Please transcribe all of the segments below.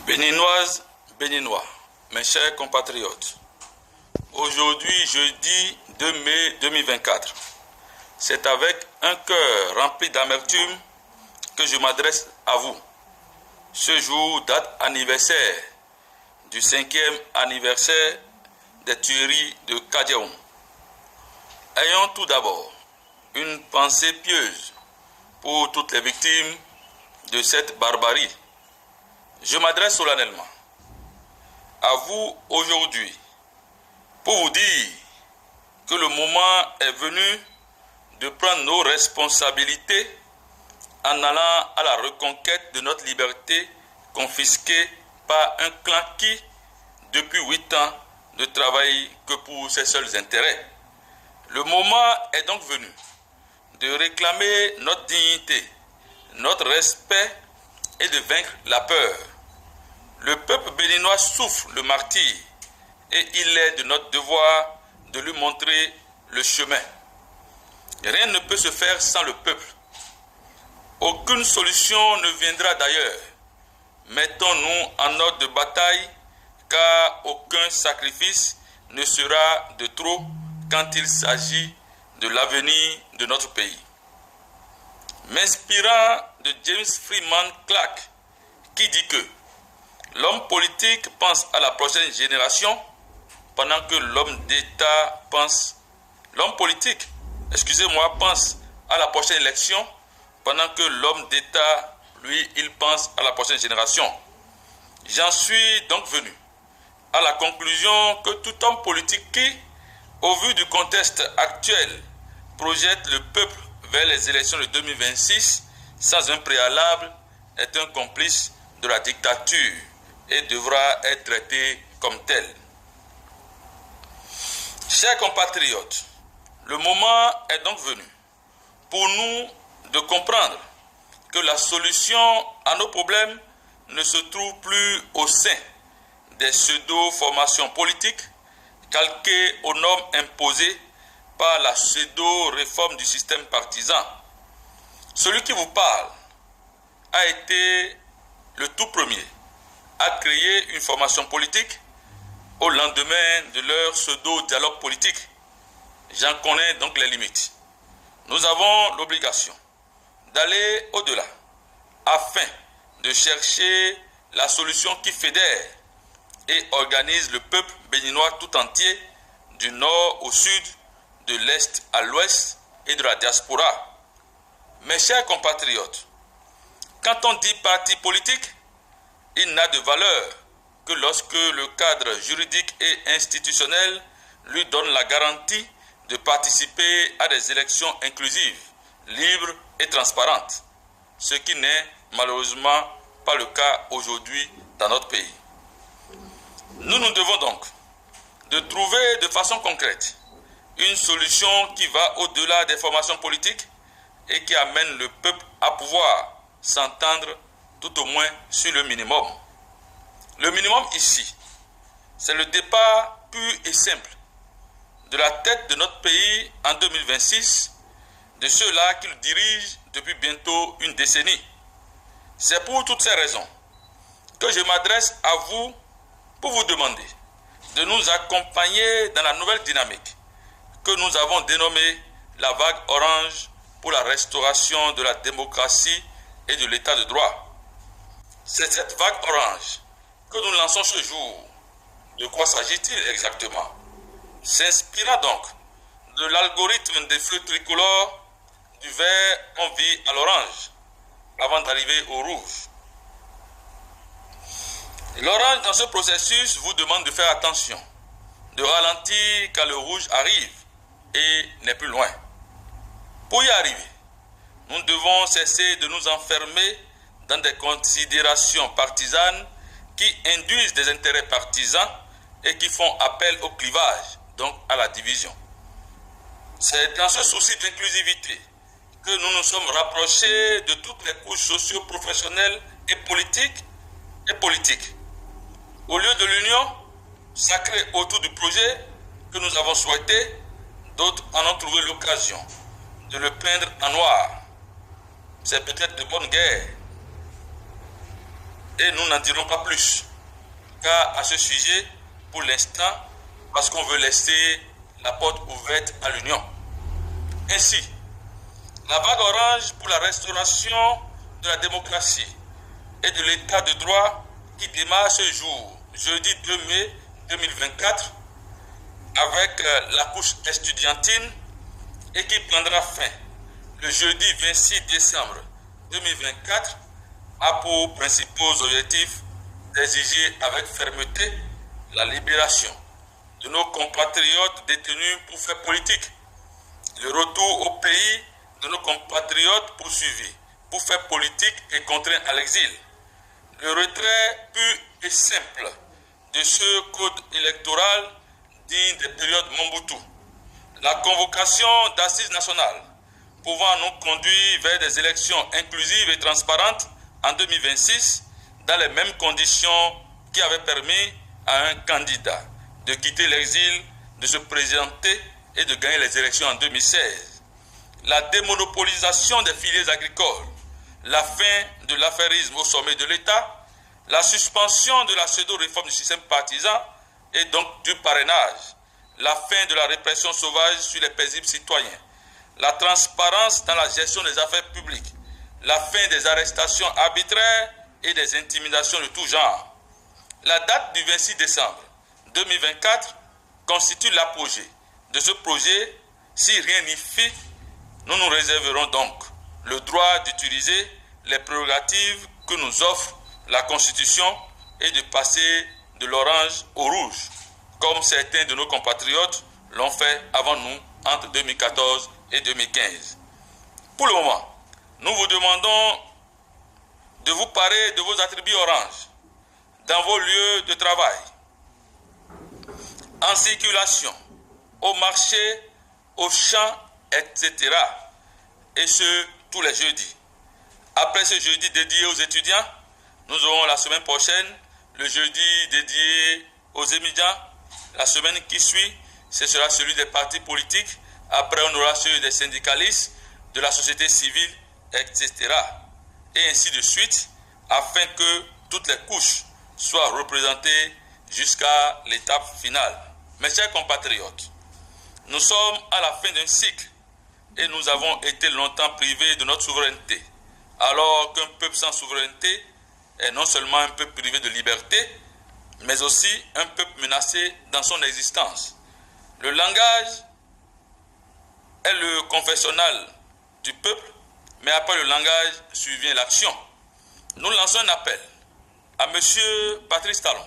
Béninoises, Béninois, mes chers compatriotes, aujourd'hui, jeudi 2 mai 2024, c'est avec un cœur rempli d'amertume que je m'adresse à vous. Ce jour, date anniversaire du 5e anniversaire des tueries de Kadiaoum. Ayons tout d'abord une pensée pieuse pour toutes les victimes de cette barbarie. Je m'adresse solennellement à vous aujourd'hui pour vous dire que le moment est venu de prendre nos responsabilités en allant à la reconquête de notre liberté confisquée par un clan qui, depuis 8 ans, ne travaille que pour ses seuls intérêts. Le moment est donc venu de réclamer notre dignité, notre respect et de vaincre la peur. Le peuple béninois souffre le martyre et il est de notre devoir de lui montrer le chemin. Rien ne peut se faire sans le peuple. Aucune solution ne viendra d'ailleurs. Mettons-nous en ordre de bataille car aucun sacrifice ne sera de trop quand il s'agit de l'avenir de notre pays. M'inspirant de James Freeman Clarke qui dit que l'homme politique pense à la prochaine génération pendant que l'homme d'État pense à la prochaine élection pendant que l'homme d'État, lui, il pense à la prochaine génération. J'en suis donc venu à la conclusion que tout homme politique qui, au vu du contexte actuel, projette le peuple vers les élections de 2026 sans un préalable est un complice de la dictature et devra être traité comme tel. Chers compatriotes, le moment est donc venu pour nous de comprendre que la solution à nos problèmes ne se trouve plus au sein des pseudo-formations politiques calquées aux normes imposées par la pseudo-réforme du système partisan. Celui qui vous parle a été le tout premier à créer une formation politique au lendemain de leur pseudo-dialogue politique. J'en connais donc les limites. Nous avons l'obligation d'aller au-delà afin de chercher la solution qui fédère et organise le peuple béninois tout entier du nord au sud, de l'est à l'ouest et de la diaspora. Mes chers compatriotes, quand on dit parti politique, il n'a de valeur que lorsque le cadre juridique et institutionnel lui donne la garantie de participer à des élections inclusives, libres et transparentes, ce qui n'est malheureusement pas le cas aujourd'hui dans notre pays. Nous devons donc de trouver de façon concrète une solution qui va au-delà des formations politiques et qui amène le peuple à pouvoir s'entendre tout au moins sur le minimum. Le minimum ici, c'est le départ pur et simple de la tête de notre pays en 2026, de ceux-là qui le dirigent depuis bientôt une décennie. C'est pour toutes ces raisons que je m'adresse à vous pour vous demander de nous accompagner dans la nouvelle dynamique que nous avons dénommée la vague orange pour la restauration de la démocratie et de l'état de droit. C'est cette vague orange que nous lançons ce jour. De quoi s'agit-il exactement? S'inspirant donc de l'algorithme des feux tricolores, du vert on vit à l'orange avant d'arriver au rouge. L'orange dans ce processus vous demande de faire attention, de ralentir quand le rouge arrive et n'est plus loin. Pour y arriver, nous devons cesser de nous enfermer dans des considérations partisanes qui induisent des intérêts partisans et qui font appel au clivage, donc à la division. C'est dans ce souci d'inclusivité que nous nous sommes rapprochés de toutes les couches socio-professionnelles et politiques. Au lieu de l'union sacrée autour du projet que nous avons souhaité, d'autres en ont trouvé l'occasion de le peindre en noir. C'est peut-être de bonne guerre. Et nous n'en dirons pas plus. Car à ce sujet, pour l'instant, parce qu'on veut laisser la porte ouverte à l'union. Ainsi, la vague orange pour la restauration de la démocratie et de l'état de droit qui démarre ce jour, jeudi 2 mai 2024, avec la couche estudiantine et qui prendra fin le jeudi 26 décembre 2024, a pour principaux objectifs d'exiger avec fermeté la libération de nos compatriotes détenus pour faire politique, le retour au pays de nos compatriotes poursuivis pour faire politique et contraints à l'exil, le retrait pur et simple de ce code électoral digne des périodes Mobutu, la convocation d'assises nationales pouvant nous conduire vers des élections inclusives et transparentes en 2026 dans les mêmes conditions qui avaient permis à un candidat de quitter l'exil, de se présenter et de gagner les élections en 2016. La démonopolisation des filières agricoles, la fin de l'affairisme au sommet de l'État, la suspension de la pseudo-réforme du système partisan et donc du parrainage, la fin de la répression sauvage sur les paisibles citoyens, la transparence dans la gestion des affaires publiques, la fin des arrestations arbitraires et des intimidations de tout genre. La date du 26 décembre 2024 constitue l'apogée de ce projet. Si rien n'y fait, nous nous réserverons donc le droit d'utiliser les prérogatives que nous offre la Constitution et de passer de l'orange au rouge, comme certains de nos compatriotes l'ont fait avant nous entre 2014 et 2015. Pour le moment, nous vous demandons de vous parer de vos attributs orange dans vos lieux de travail, en circulation, au marché, au champ, etc. Et ce, tous les jeudis. Après ce jeudi dédié aux étudiants, nous aurons la semaine prochaine le jeudi dédié aux étudiants. La semaine qui suit, ce sera celui des partis politiques. Après, on aura celui des syndicalistes, de la société civile, etc. Et ainsi de suite, afin que toutes les couches soient représentées jusqu'à l'étape finale. Mes chers compatriotes, nous sommes à la fin d'un cycle et nous avons été longtemps privés de notre souveraineté, alors qu'un peuple sans souveraineté est non seulement un peuple privé de liberté, mais aussi un peuple menacé dans son existence. Le langage est le confessionnal du peuple, mais après le langage survient l'action. Nous lançons un appel à M. Patrice Talon,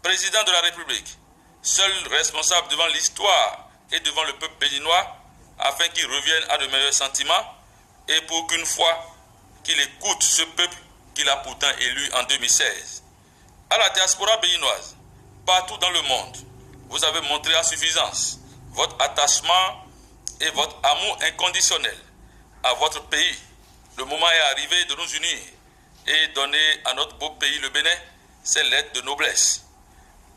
président de la République, seul responsable devant l'histoire et devant le peuple béninois, afin qu'il revienne à de meilleurs sentiments et pour qu'une fois qu'il écoute ce peuple qu'il a pourtant élu en 2016. À la diaspora béninoise, partout dans le monde, vous avez montré à suffisance votre attachement et votre amour inconditionnel à votre pays. Le moment est arrivé de nous unir et donner à notre beau pays, le Bénin, ses lettres de noblesse.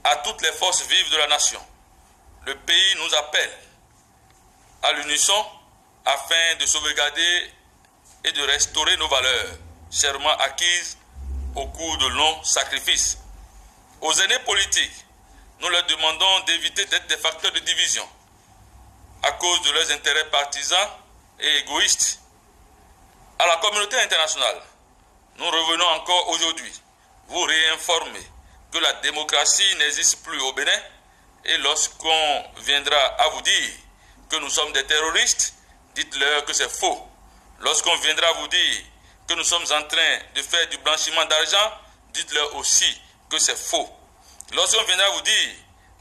À toutes les forces vives de la nation, le pays nous appelle à l'unisson afin de sauvegarder et de restaurer nos valeurs chèrement acquises au cours de longs sacrifices. Aux aînés politiques, nous leur demandons d'éviter d'être des facteurs de division à cause de leurs intérêts partisans et égoïstes. À la communauté internationale, nous revenons encore aujourd'hui vous réinformer que la démocratie n'existe plus au Bénin et lorsqu'on viendra à vous dire que nous sommes des terroristes, dites-leur que c'est faux. Lorsqu'on viendra vous dire que nous sommes en train de faire du blanchiment d'argent, dites-leur aussi que c'est faux. Lorsqu'on viendra vous dire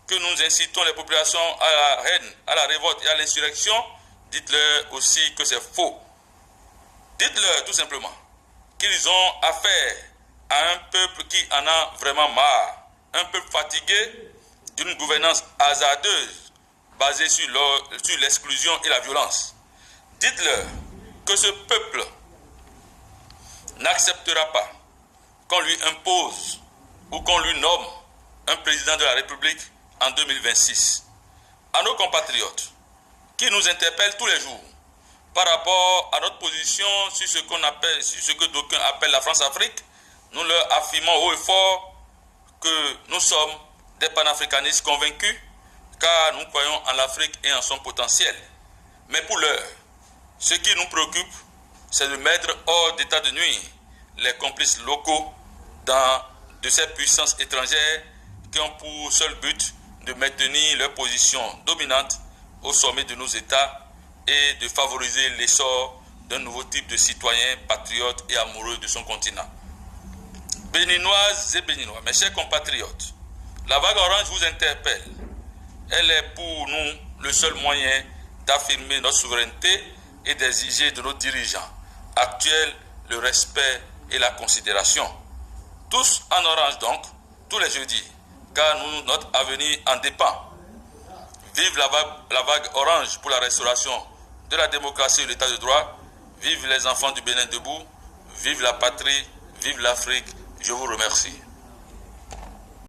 que nous incitons les populations à la haine, à la révolte et à l'insurrection, dites-leur aussi que c'est faux. Dites-leur tout simplement qu'ils ont affaire à un peuple qui en a vraiment marre, un peuple fatigué d'une gouvernance hasardeuse basée sur l'exclusion et la violence. Dites-leur que ce peuple n'acceptera pas qu'on lui impose ou qu'on lui nomme un président de la République en 2026. À nos compatriotes qui nous interpellent tous les jours par rapport à notre position sur ce qu'on appelle, sur ce que d'aucuns appellent la France-Afrique, nous leur affirmons haut et fort que nous sommes des panafricanistes convaincus, car nous croyons en l'Afrique et en son potentiel. Mais pour l'heure, ce qui nous préoccupe, c'est de mettre hors d'état de nuire les complices locaux de ces puissances étrangères qui ont pour seul but de maintenir leur position dominante au sommet de nos États et de favoriser l'essor d'un nouveau type de citoyen patriote et amoureux de son continent. Béninoises et Béninois, mes chers compatriotes, la vague orange vous interpelle. Elle est pour nous le seul moyen d'affirmer notre souveraineté et d'exiger de nos dirigeants actuels le respect et la considération. Tous en orange donc, tous les jeudis, car notre avenir en dépend. Vive la vague orange pour la restauration de la démocratie et de l'état de droit. Vive les enfants du Bénin debout. Vive la patrie, vive l'Afrique. Je vous remercie.